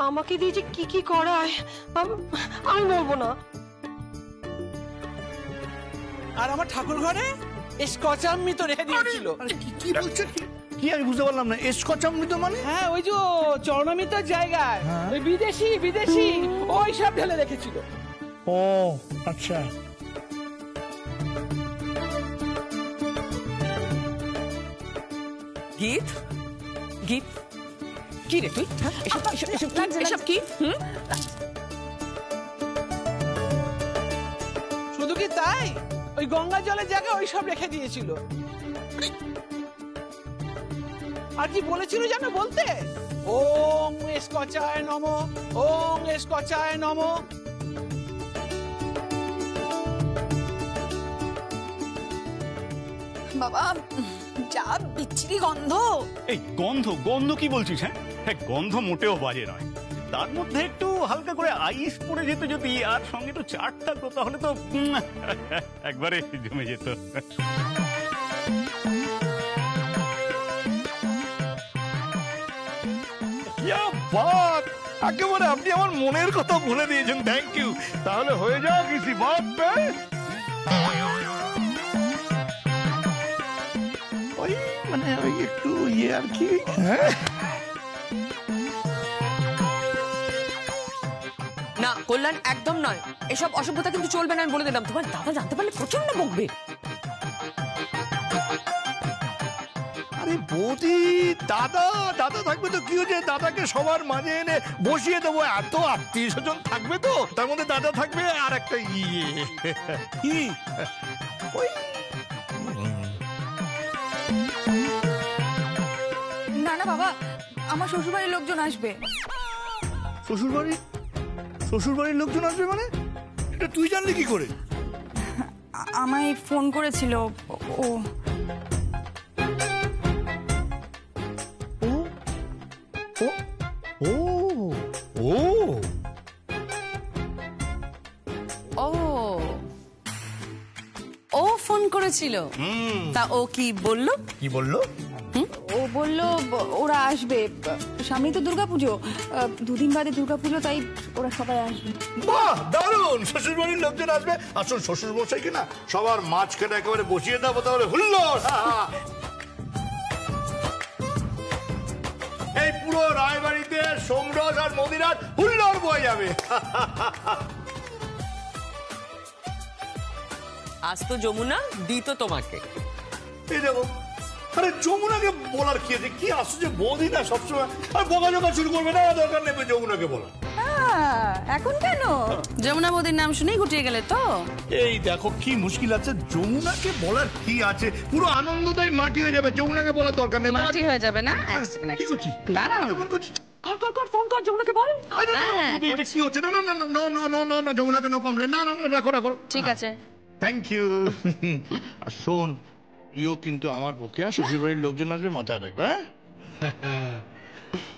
আমাকে দিয়ে যে কি কি করায় আমি বলবো না। আর আমার ঠাকুর ঘরে স্কচামৃত রেখে দিয়েছিল। কি বলছে কি আমি বুঝতে পারলাম না। স্কচামৃত মানে? হ্যাঁ, ওই যে চরণমিতর জায়গায় ওই বিদেশি ওই সব ঢেলে রেখেছিল। ও আচ্ছা। গীত গীত কি রে তুই? এসব কি? শুধু কি তাই, ওই গঙ্গা জলের জায়গায় ওই সব রেখে দিয়েছিল। আর কি বলেছিল জানো বলতে? ওং স্কচায় নমঃ, ওং স্কচায় নমঃ। বাবা যা বিচ্ছিরি গন্ধ। এই গন্ধ কি বলছিস? হ্যাঁ, গন্ধ মোটেও বাজে নয়। তার মধ্যে একটু হালকা করে আইস পড়ে যেত যদি, আর সঙ্গে একটু চাট থাকতো, তাহলে তো একবারে জমে যেত। একেবারে আপনি আমার মনের কথা বলে দিয়েছেন, থ্যাংক ইউ। তাহলে হয়ে যাও কিসি বাত পে। ওই মানে ওই একটু ইয়ে আর কি। না কল্যাণ, একদম নয়, এসব অসভ্যতা কিন্তু চলবে না, আমি বলে দিলাম। তোমার দাদা জানতে পারলে প্রচন্ড বকবে। আরে বৌদি, দাদা থাকবে তো কি হয়েছে? দাদাকে সবার মাঝে এনে বসিয়ে দেবো। এত আত্মীয় স্বজন থাকবে তো, তার মধ্যে দাদা থাকবে আর একটা ইয়ে কি ওই না না বাবা, আমার শ্বশুরবাড়ির লোকজন আসবে। শ্বশুরবাড়ির লোকজন আসবে মানে? এটা তুই জানলি কি করে? আমায় ফোন করেছিল ও। ও ফোন করেছিল? তা ও কি বললো? ও বলল ওরা আসবে, সামনেই তো দুর্গাপুজো, 2 দিন বাদে দুর্গাপুজো, তাই ওরা সবাই আসবে। বাহ, দারুণ! শ্বশুরবাড়ির লোকজন আসবে। আসল শ্বশুর মশাই কিনা সবার মাঝখানে একেবারে বসিয়ে দেবো, তাহলে হুল্লোড়। এই পুরো রায়বাড়িতে সোমরস আর মদিরার হুল্লোড় বয়ে যাবে। আজ তো যমুনা দিত তোমাকে। এই দেখো, আরে যমুনাকে বলার কি আছে? কি আসছে বৌদি না সবসময় আর বকাঝকা শুরু করবে না, দরকার নেই যমুনাকে বলা। এখন কেন? যমুনা মোদির নাম শুনেই গুটিয়ে গেলে তো? এই দেখো কি মুশকিল আছে, যমুনাকে বলার কি আছে? পুরো আনন্দটাই মাটি হয়ে যাবে। যমুনাকে বলার দরকার নেই। মাটি হয়ে যাবে না? কি করছিস? দাঁড়াও, ফোন কর যমুনাকে বল। এটা কি হচ্ছে? না না না না না না না না, যমুনাকে নো কমপ্লেন। না না না, রাখো। ঠিক আছে, থ্যাংক ইউ। আর শোন, তুইও কিন্তু আমার পক্ষে শ্বশুরবাড়ির লোকজন আসবে, মাথায় রাখবে।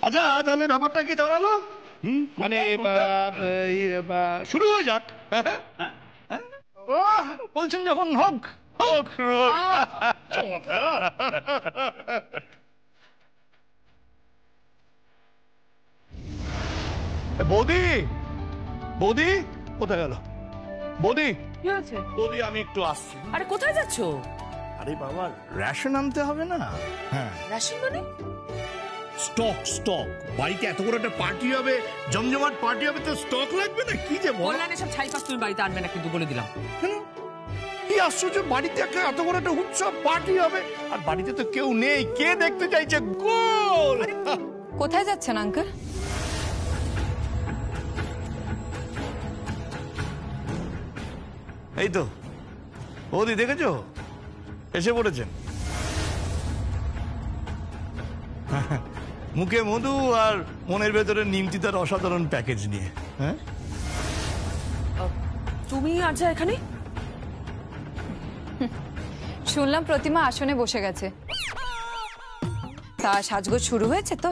আচ্ছা, তাহলে ব্যাপারটা কি দাঁড়ালো? মানে শুরু হয়ে যাক। বলছেন যখন হোক। বৌদি কোথায় গেল? বৌদি, বৌদি আমি একটু আসছি। আরে কোথায় যাচ্ছ? আরে বাবা, রেশন আনতে হবে না? হ্যাঁ, রেশন মানে? স্টক। বাড়িতে এত বড় একটা পার্টি হবে, জমজমাট পার্টি হবে, তো স্টক লাগবে না? কি যে বললেন এসব ছাইপাস তুমি বাড়িতে আনবে না, কিন্তু বলে দিলাম। কি আশ্চর্য, বাড়িতে একটা এত বড় একটা উৎসব পার্টি হবে, আর বাড়িতে তো কেউ নেই। কে দেখতে চাইছে? গোল! কোথায় যাচ্ছেন আঙ্কেল? এই তো বৌদি, দেখেছো এসে পড়েছেন। মুখে মধু আর মনের ভেতরে নিমতিতার অসাধারণ প্যাকেজ নিয়ে। হ্যাঁ, তুমি আজ এখানে? শুনলাম প্রতিমা আসনে বসে গেছে। তা সাজগোজ শুরু হয়েছে তো?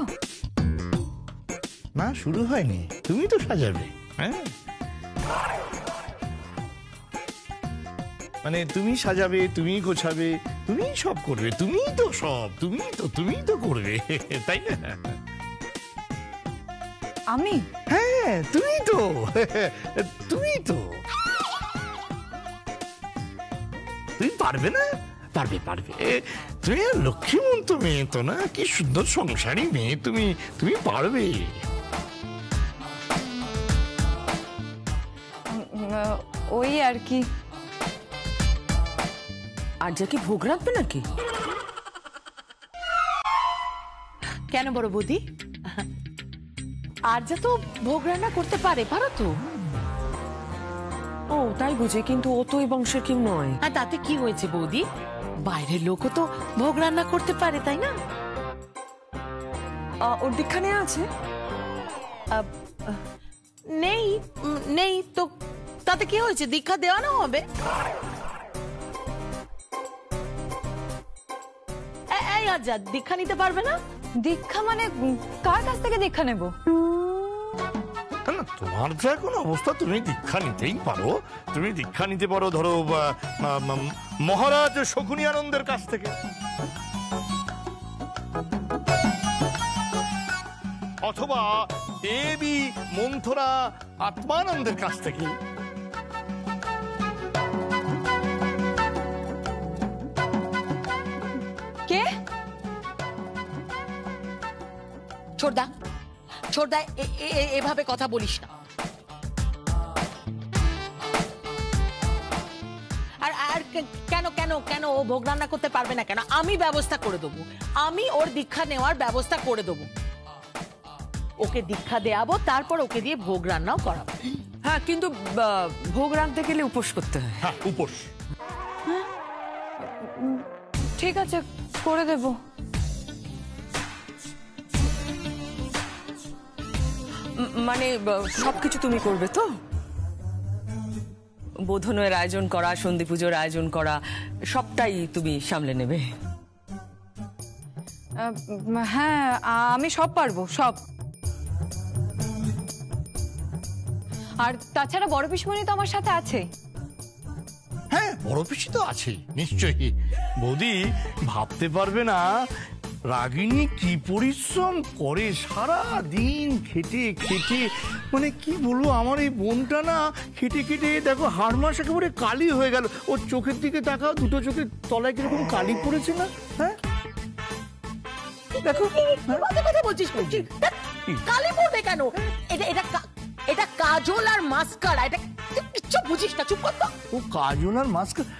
না, শুরু হয়নি। তুমি তো সাজাবে। হ্যাঁ, মানে তুমি সাজাবে, তুমি গোছাবে, তুমি সব করবে। তুমি তো সব, তুমি তো করবে, তাই না? আমি? হ্যাঁ তুমি তো তুমি তো তুমি পারবে না? পারবে পারবে, তুমি লক্ষ্মীমন্ত মেয়ে তো না, কি সুন্দর সংসারী মেয়ে তুমি, তুমি পারবে। ওই আর কি। আর যা কি ভোগ রাখবে নাকি? কেন বড় বৌদি? আর যা তো ভোগ রান্না করতে পারে, পারো তো? ও তাই বুঝে, কিন্তু ও তো এই বংশের কেউ নয়। আর তাতে কি হয়েছে বৌদি? বাইরের লোকও তো ভোগ রান্না করতে পারে, তাই না? ওর দীক্ষা নেওয়া আছে? নেই নেই তো তাতে কি হয়েছে? দীক্ষা দেওয়ানো হবে। এই আজাদ দীক্ষা নিতে পারবে না? দীক্ষা মানে কার কাছ থেকে দীক্ষা নেব? না তোমার যা কোন অবস্থা, তুমি দীক্ষা নিতেই পারো। তুমি দীক্ষা নিতে পারো ধরো মহারাজ শকুনি আনন্দের কাছ থেকে, অথবা দেবী মন্থরা আত্মানন্দের কাছ থেকে। কে? ছোড়দা ছোড়দা, এভাবে কথা বলিস না। আর আর কেন কেন কেন ও ভোগ রান্না করতে পারবে না কেন? আমি ব্যবস্থা করে দেবো, আমি ওর দীক্ষা নেওয়ার ব্যবস্থা করে দেবো। ওকে দীক্ষা দেয়াবো, তারপর ওকে দিয়ে ভোগ রান্নাও করাবো। হ্যাঁ, কিন্তু ভোগ রাঁধতে গেলে উপোস করতে হয়। হ্যাঁ উপোস। ঠিক আছে, করে দেব। মানে সবকিছু তুমি করবে তো? বোধনের আয়োজন করা, সন্ধি পুজোর আয়োজন করা, সবটাই তুমি সামলে নেবে? হ্যাঁ, আমি সব পারবো, সব। আর তাছাড়া বড় পিসমণি তো আমার সাথে আছে। হ্যাঁ বড় পিসি তো আছে নিশ্চয়ই। বৌদি ভাবতে পারবে না রাগিনী কি পরিশ্রম করে, সারা দিন খেটে খেটে, মানে কি বলবো, আমার এই বোনটা না খেটে খেটে দেখো হাড় মাস একেবারে কালি হয়ে গেল। ওর চোখের দিকে তাকাও, দুটো চোখের তলায় কিরকম কালি পড়েছে না? হ্যাঁ দেখো। কথা বলছিস, কালি পড়বে কেন? এটা কাজল আর মাস্কারা, এটা কিচ্ছু বুঝিস না, চুপ কর তো। ও কাজল আর মাস্কারা?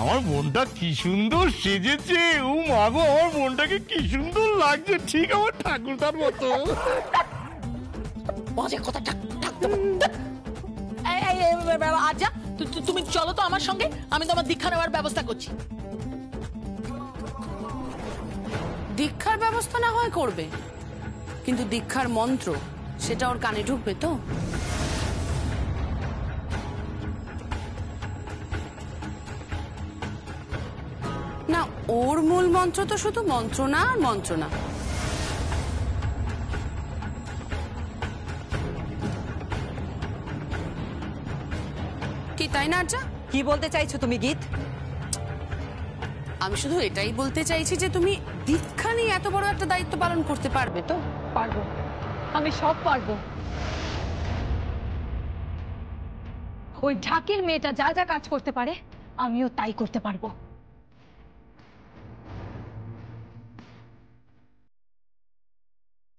আমার বোনটা কি সুন্দর সেজেছে, ও মাগো আমার বোনটাকে কি সুন্দর লাগছে, ঠিক আমার ঠাকুরটার মতো। বাজে কথা আজা, তুমি চলো তো আমার সঙ্গে, আমি তোমার দীক্ষা নেওয়ার ব্যবস্থা করছি। দীক্ষার ব্যবস্থা না হয় করবে, কিন্তু দীক্ষার মন্ত্র সেটা ওর কানে ঢুকবে তো? না, ওর মূল মন্ত্র তো শুধু মন্ত্রণা আর মন্ত্রণা। কি তাই না আর্যা? কি বলতে চাইছো তুমি গীত? আমি শুধু এটাই বলতে চাইছি যে তুমি দীক্ষা নিয়ে এত বড় একটা দায়িত্ব পালন করতে পারবে তো? পারবো, আমি সব পারবো। ওই ঢাকের মেয়েটা যা যা কাজ করতে পারে, আমিও তাই করতে পারবো।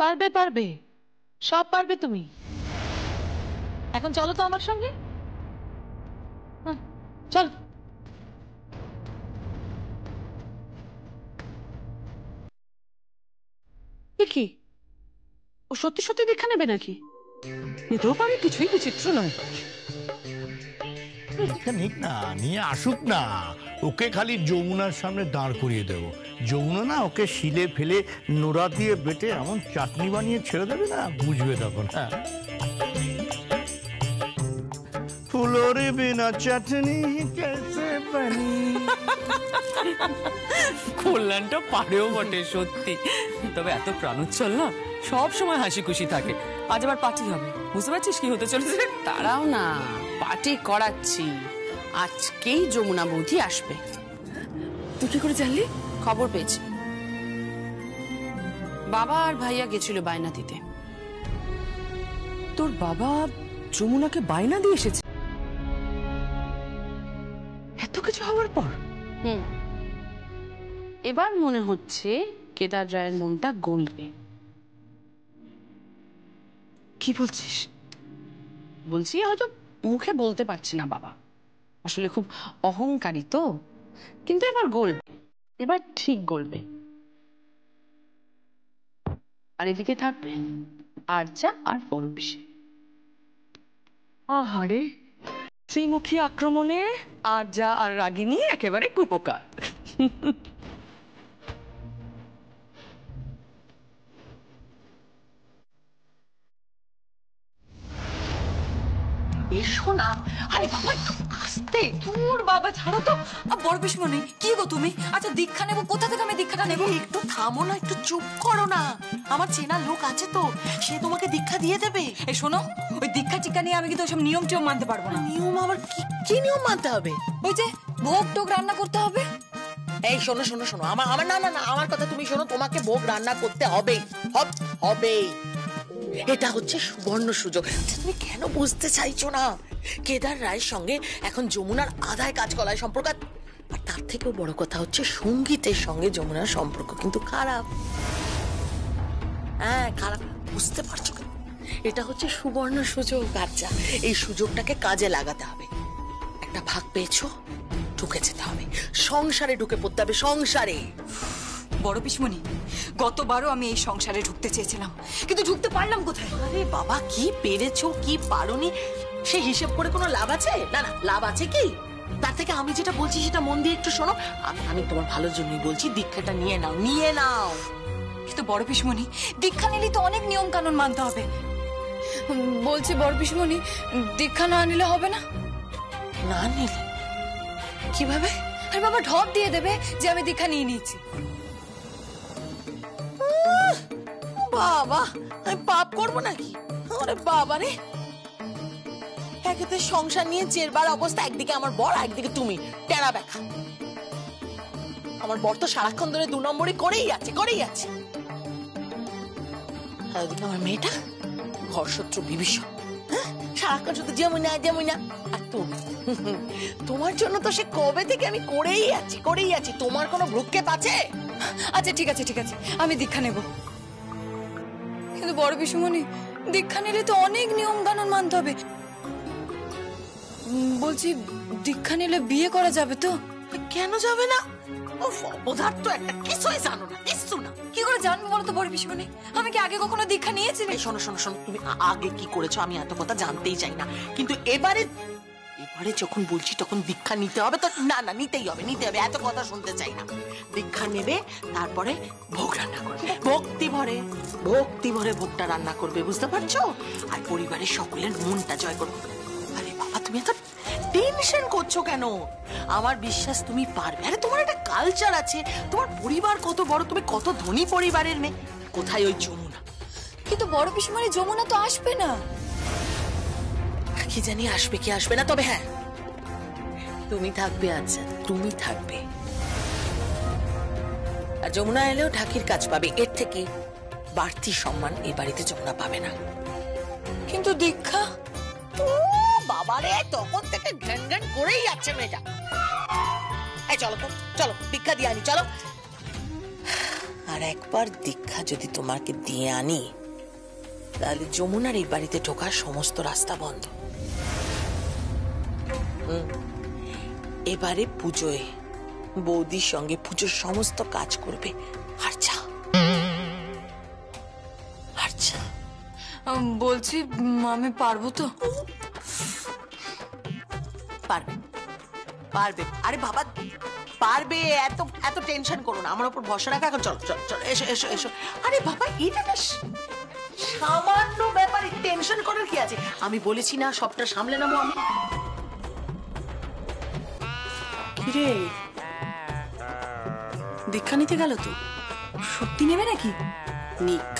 পারবে পারবে, সব পারবে তুমি। এখন চলো তো আমার সঙ্গে, চল। কি ও সত্যি সত্যি দীক্ষা নেবে নাকি? নিতেও পারে, কিছুই বিচিত্র নয়। নিক না, নিয়ে আসুক না, ওকে খালি যমুনার সামনে দাঁড় করিয়ে দেবো। যমুনা না ওকে শিলে ফেলে নোড়া দিয়ে বেটে এমন চাটনি বানিয়ে ছেড়ে দেবে না, বুঝবে তখন। হ্যাঁ, ফুলোর বিনা চাটনি কেসে বানি। কল্যাণটা পারেও বটে সত্যি, তবে এত প্রাণোচ্ছল না, সব সময় হাসি খুশি থাকে। আজ আবার পার্টি হবে, বুঝতে পারছিস কি হতে চলেছে? তারাও না, পার্টি করাচ্ছি। আজকেই যমুনা বৌদি আসবে। তুই কি করে জানলি? খবর পেয়েছি, বাবা আর ভাইয়া গেছিল বায়না দিতে। তোর বাবা যমুনাকে বায়না দিয়ে এসেছে এত কিছু হওয়ার পর? এবার মনে হচ্ছে কেদার রায়ের মনটা গলবে। কি বলছিস? বলছি হয়তো মুখে বলতে পারছি না বাবা, আসলে খুব অহংকারী তো, কিন্তু এবার গলবে, এবার ঠিক গলবে। আর এদিকে থাকবে আরচা আর পরবিশে। আহারে, শ্রীমুখী আক্রমণে আরজা আর রাগিনী একেবারে কুপোকার। এসো না। আরে বাবা আস্তে। তোর বাবা ছাড়ো তো। বড় পিসমণি, কি গো তুমি? আচ্ছা দীক্ষা নেবো, কোথা থেকে আমি দীক্ষাটা নেবো? একটু থামো না, একটু চুপ করো না। আমার চেনা লোক আছে তো, সে তোমাকে দীক্ষা দিয়ে দেবে। এই শোনো, ওই দীক্ষা টিকা নিয়ে আমি কিন্তু ওইসব নিয়ম টিয়ম মানতে পারবো না। নিয়ম আবার কি নিয়ম মানতে হবে? ওই যে ভোগ টোগ রান্না করতে হবে। এই শোনো শোনো শোনো, আমার আমার না না না আমার কথা তুমি শোনো, তোমাকে ভোগ রান্না করতে হবে, হবে। এটা হচ্ছে সুবর্ণ সুযোগ। তুমি কেন বুঝতে চাইছো না? কেদার রায়ের সঙ্গে এখন যমুনার আদায় কাজ করায় সম্পর্ক, আর তার থেকেও বড় কথা হচ্ছে সঙ্গীতের সঙ্গে যমুনার সম্পর্ক কিন্তু খারাপ। হ্যাঁ খারাপ, বুঝতে পারছো? এটা হচ্ছে সুবর্ণ সুযোগ। আচ্ছা এই সুযোগটাকে কাজে লাগাতে হবে। একটা ভাগ পেয়েছো, ঢুকে যেতে হবে সংসারে, ঢুকে পড়তে হবে সংসারে। বড় পিসমণি, গতবারও আমি এই সংসারে ঢুকতে চেয়েছিলাম, কিন্তু ঢুকতে পারলাম কোথায়? আরে বাবা, কি পেরেছো কি পারোনি সে হিসেব করে কোনো লাভ আছে? না না, লাভ আছে কি? তার থেকে আমি যেটা বলছি সেটা মন দিয়ে একটু শোনো। আমি তোমার ভালোর জন্যই বলছি, দীক্ষাটা নিয়ে নাও, নিয়ে নাও। কিন্তু বড় পিসমণি, দীক্ষা নিলে তো অনেক নিয়ম কানুন মানতে হবে। বলছি বড় পিসমণি, দীক্ষা না নিলে হবে না? না নিলে কিভাবে? আরে বাবা ঢপ দিয়ে দেবে যে আমি দীক্ষা নিয়ে নিয়েছি। বাবা, আমি পাপ করবো নাকি? আরে বাবা রে, একেতে সংসার নিয়ে জেরবার অবস্থা, একদিকে আমার বর, একদিকে তুমি, টেরা ব্যাখা। আমার বর তো সারাক্ষণ ধরে 2 নম্বরই করেই আছে। আর ওদিকে আমার মেয়েটা ঘরশত্রু বিভীষণ, সারাক্ষণ শুধু যমুনা। আর তুমি, তোমার জন্য তো সে কবে থেকে আমি করেই আছি। তোমার কোনো ভ্রুক্ষেপ আছে? আচ্ছা ঠিক আছে, আমি দীক্ষা নেব। কিন্তু বড় পিসমণি, দীক্ষা নিলে তো অনেক নিয়ম কানুন মানতে হবে। বলছি দীক্ষা নিলে বিয়ে করা যাবে তো? কেন যাবে না? অপদার্থ একটা, কিছুই জানো না, কিছু না। কি করে জানবো বলো তো বড় পিসমণি? আমি কি আগে কখনো দীক্ষা নিয়েছি? শোনো, তুমি আগে কি করেছো আমি এত কথা জানতেই চাই না, কিন্তু এবারে যখন বলছি তখন দীক্ষা নিতে হবে তো। না নিতেই হবে, এত কথা শুনতে চাই না। দীক্ষা নেবে, তারপরে ভোগ রান্না করবে, ভক্তি ভরে ভোগটা রান্না করবে, বুঝতে পারছো? আর পরিবারের সকলের মনটা জয় করবে। আরে বাবা, তুমি এত টেনশন করছো কেন? আমার বিশ্বাস তুমি পারবে। আরে তোমার একটা কালচার আছে, তোমার পরিবার কত বড়, তুমি কত ধনী পরিবারের মেয়ে। কোথায় ওই যমুনা? কিন্তু বড় পিসমণি, যমুনা তো আসবে না। কি জানি আসবে কি আসবে না, তবে হ্যাঁ তুমি থাকবে। আচ্ছা তুমি থাকবে, আর যমুনা এলেও ঢাকির কাজ পাবে। এর থেকে বাড়তি সম্মান এই বাড়িতে যমুনা পাবে না। কিন্তু দীক্ষা? ও বাবারে, তখন থেকে ঘ্যান ঘ্যান করেই যাচ্ছে মেয়েটা। এই চলো দীক্ষা দিয়ে আনি, চলো। আর একবার দীক্ষা যদি তোমাকে দিয়ে আনি, তাহলে যমুনার এই বাড়িতে ঢোকার সমস্ত রাস্তা বন্ধ। এবারে পুজোয় বৌদির সঙ্গে পুজোর সমস্ত কাজ করবে। আচ্ছা বলছি আমি পারবো তো? পারবে। আরে বাবা পারবে, এত টেনশন করো না, আমার উপর ভরসা রাখা। এখন চলো এসো। আরে বাবা, এটা না সামান্য ব্যাপারে টেনশন করার কি আছে? আমি বলেছি না সবটা সামলে নেবো আমি। কিরে, দীক্ষা নিতে গেল তো? সত্যি নেবে নাকি? নিক,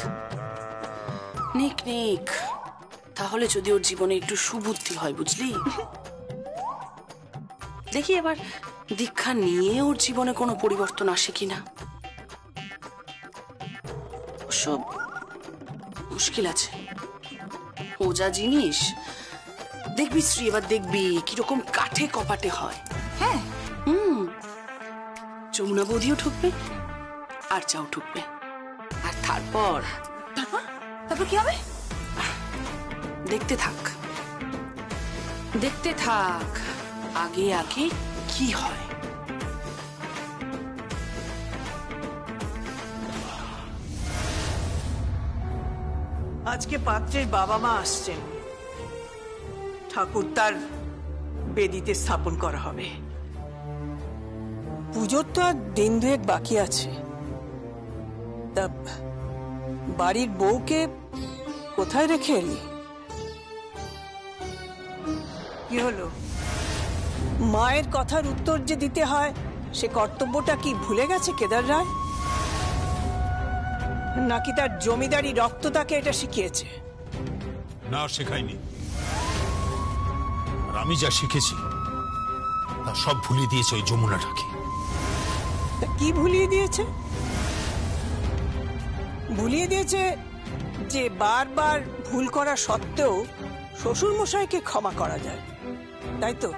তাহলে যদি ওর জীবনে একটু সুবুদ্ধি হয়, বুঝলি? দেখি এবার দীক্ষা নিয়ে ওর জীবনে কোনো পরিবর্তন আসে কিনা। অবশ্য মুশকিল আছে, সোজা জিনিস। দেখবি শ্রী, এবার দেখবি কিরকম কাঠে কপাটে হয়। হ্যাঁ, যমুনা বৌদিও ঠুকবে আর চাও ঠুকবে, আর তারপর তারপর কি হবে? দেখতে থাক, দেখতে থাক আগে আগে কি হয়। আজকে পাত্রের বাবা মা আসছেন, ঠাকুর তার বেদিতে স্থাপন করা হবে। পুজোর তো আর দিন দুয়েক বাকি আছে, তা বাড়ির বউকে কোথায় রেখে এলি? কি হলো? মায়ের কথার উত্তর যে দিতে হয় সে কর্তব্যটা কি ভুলে গেছে কেদার রায়? নাকি তার জমিদারি রক্ত তাকে এটা শিখিয়েছে? না, শেখায়নি। আর আমি যা শিখেছি তা সব ভুলিয়ে দিয়েছে ওই যমুনাটাকে। তা কি ভুলিয়ে দিয়েছে? ভুলিয়ে দিয়েছে যে বারবার ভুল করা সত্ত্বেও শ্বশুর মশাইকে ক্ষমা করা যায়, তাই তো?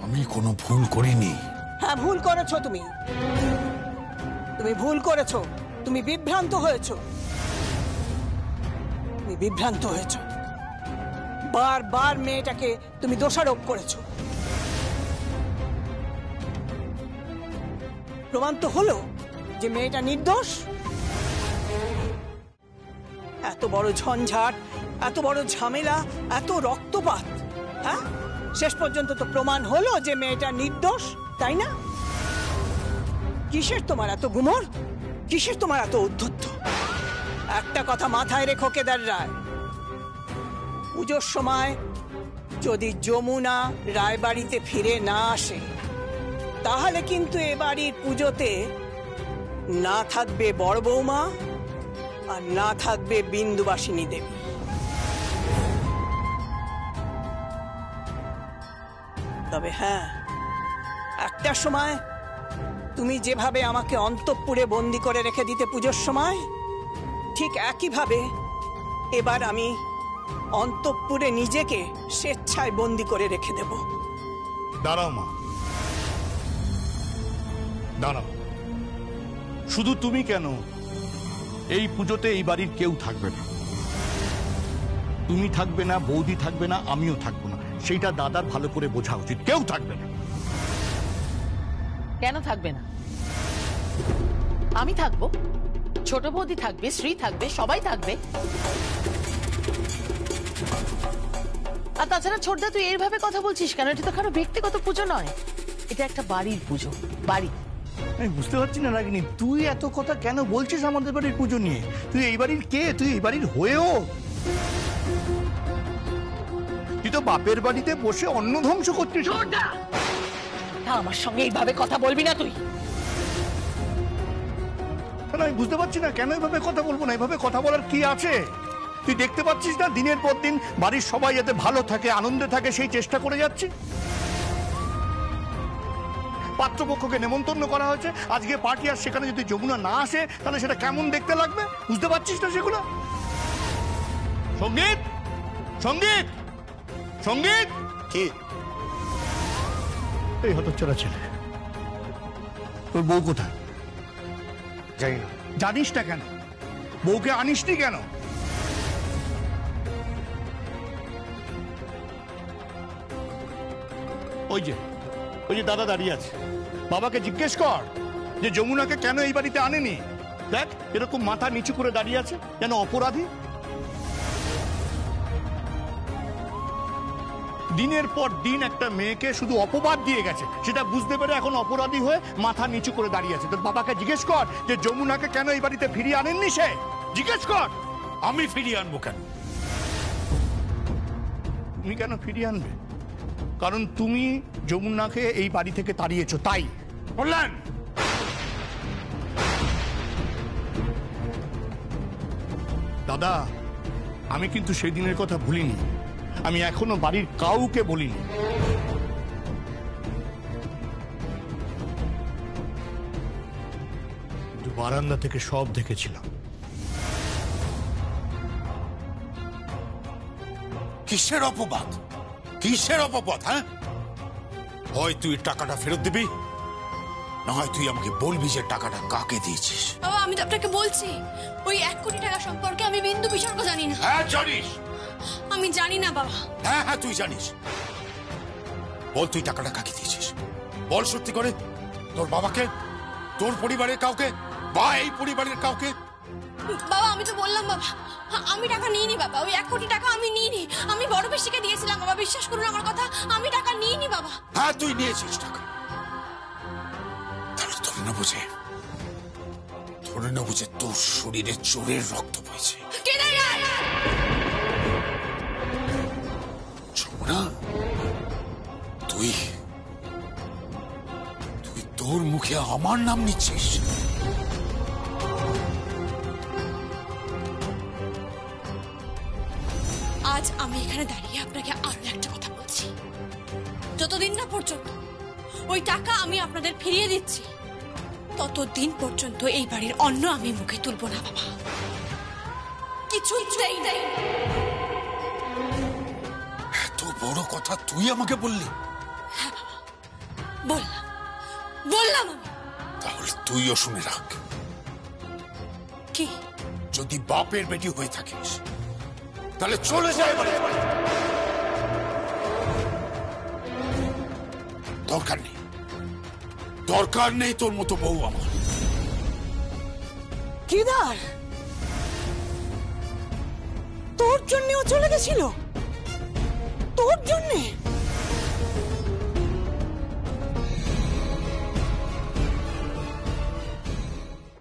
আমি কোনো ভুল করিনি। হ্যাঁ, ভুল করেছো তুমি। তুমি ভুল করেছো, তুমি বিভ্রান্ত হয়েছো। তুমি বিভ্রান্ত হয়েছো, বারবার মেয়েটাকে তুমি দোষারোপ করেছো। প্রমাণ তো হলো যে মেয়েটা নির্দোষ। এত বড় ঝঞ্ঝাট, এত বড় ঝামেলা, এত রক্তপাত, হ্যাঁ, শেষ পর্যন্ত তো প্রমাণ হলো যে মেয়েটা নির্দোষ, তাই না? কিসের তোমার এত গুমর? কিসের তোমার এত উদ্ধত্ত? একটা কথা মাথায় রেখো কেদার রায়, পুজোর সময় যদি যমুনা রায়বাড়িতে ফিরে না আসে তাহলে কিন্তু এ বাড়ির পুজোতে না থাকবে বড় বৌমা আর না থাকবে বিন্দুবাসিনী দেবী। তবে হ্যাঁ, একটা সময় তুমি যেভাবে আমাকে অন্তঃপুরে বন্দি করে রেখে দিতে পুজোর সময়, ঠিক একইভাবে এবার আমি অন্তঃপুরে নিজেকে স্বেচ্ছায় বন্দি করে রেখে দেব। দাঁড়াও মা, দাঁড়াও। শুধু তুমি কেন, এই পুজোতে এই বাড়ির কেউ থাকবে না। তুমি থাকবে না, বৌদি থাকবে না, আমিও থাকবো না। সেইটা দাদার ভালো করে বোঝা উচিত। কেউ থাকবে না। কেন থাকবে না? আমি থাকবো, ছোট বৌদি থাকবে, শ্রী থাকবে, সবাই থাকবে। আর তাছাড়া ছোটদা, তুই এইভাবে কথা বলছিস কেন? এটা তো কারো ব্যক্তিগত পুজো নয়, এটা একটা বাড়ির পুজো। বাড়ি। আমি বুঝতে পারছি না রাগিনী, তুই এত কথা কেন বলছিস আমাদের বাড়ির পুজো নিয়ে? তুই এই বাড়ির কে? তুই এই বাড়ির হয়েও তুই তো বাপের বাড়িতে বসে অন্ন ধ্বংস করছিস। আমার সঙ্গে এইভাবে কথা বলবি না তুই। আমি বুঝতে পারছি না কেন এভাবে কথা বলবো না। এভাবে কথা বলার কি আছে? তুই দেখতে পাচ্ছিস না দিনের পর দিন বাড়ির সবাই যাতে ভালো থাকে, আনন্দে থাকে, সেই চেষ্টা করে যাচ্ছি। পাত্রপক্ষকে নেমন্তন্ন করা হয়েছে, আজকে পার্টি, আর সেখানে যদি যমুনা না আসে তাহলে সেটা কেমন দেখতে লাগবে? বুঝতে পারছিস না সেগুলো? সঙ্গীত, সঙ্গীত, সঙ্গীত। কি? এই হতচ্ছাড়া ছেলে, তোর বউ কোথায়? জানি না। জানিস না কেন? বউকে আনিসনি কেন? ওই যে দাদা দাঁড়িয়ে আছে, বাবাকে জিজ্ঞেস কর যে যমুনাকে কেন এই বাড়িতে আনেনি। দেখ, এরকম মাথা নিচু করে দাঁড়িয়ে আছে, যেন অপরাধী। দিনের পর দিন একটা মেয়েকে শুধু অপবাদ দিয়ে গেছে, সেটা বুঝতে পেরে এখন অপরাধী হয়ে মাথা নিচু করে দাঁড়িয়ে আছে। তোর বাবাকে জিজ্ঞেস কর যে যমুনাকে কেন এই বাড়িতে ফিরিয়ে আনেননি সে। জিজ্ঞেস কর। আমি ফিরিয়ে আনবো কেন? তুমি কেন ফিরিয়ে আনবে? কারণ তুমি যমুনাকে এই বাড়ি থেকে তাড়িয়েছো, তাই। বললেন দাদা, আমি কিন্তু সেই দিনের কথা ভুলিনি। আমি এখনো বাড়ির কাউকে বলিনি। বারান্দা থেকে সব দেখেছিলাম। কিসের অপবাদ? কিসের অপবাদ? হ্যাঁ, হয় তুই টাকাটা ফেরত দিবি, না হয় তুই আমাকে বলবি যে টাকাটা কাকে দিয়েছিস। বাবা আমি তো আপনাকে বলছি, ওই 1 কোটি টাকা সম্পর্কে আমি বিন্দু বিসর্গ জানি না। হ্যাঁ জানিস। আমি জানি না বাবা। হ্যাঁ হ্যাঁ তুই জানিস। বল তুই টাকাটা কাকে দিয়েছিস, বল সত্যি করে। তোর বাবাকে, তোর পরিবারের কাউকে, বা এই পরিবারের কাউকে? বাবা আমি তো বললাম বাবা, আমি টাকা নিইনি বাবা। ওই 1 কোটি টাকা আমি নিইনি। আমি বড় পিসিকে দিয়েছিলাম বাবা, বিশ্বাস করুন আমার কথা, আমি টাকা নিইনি বাবা। হ্যাঁ তুই নিয়েছিস টাকা। তাহলে ধরে নেবো যে তোর শরীরে চোরের রক্ত বইছে। যমুনা, তুই তোর মুখে আমার নাম নিচ্ছিস? আজ আমি এখানে দাঁড়িয়ে আপনাকে আরো একটা কথা বলছি, যতদিন না পর্যন্ত ওই টাকা আমি আপনাদের ফিরিয়ে দিচ্ছি, ততদিন পর্যন্ত এই বাড়ির অন্ন আমি মুখে তুলবো না বাবা, কিছুতেই না। এত বড় কথা তুই আমাকে বললি? হ্যাঁ বাবা, বললাম আমি। তাহলে তুইও শুনে রাখ, কি যদি বাপের বেটি হয়ে থাকিস তাহলে চলে যায়। দরকার নেই তোর মতো বউ আমার। কেদার, তোর জন্য ও চলে গেছিল? তোর জন্যে?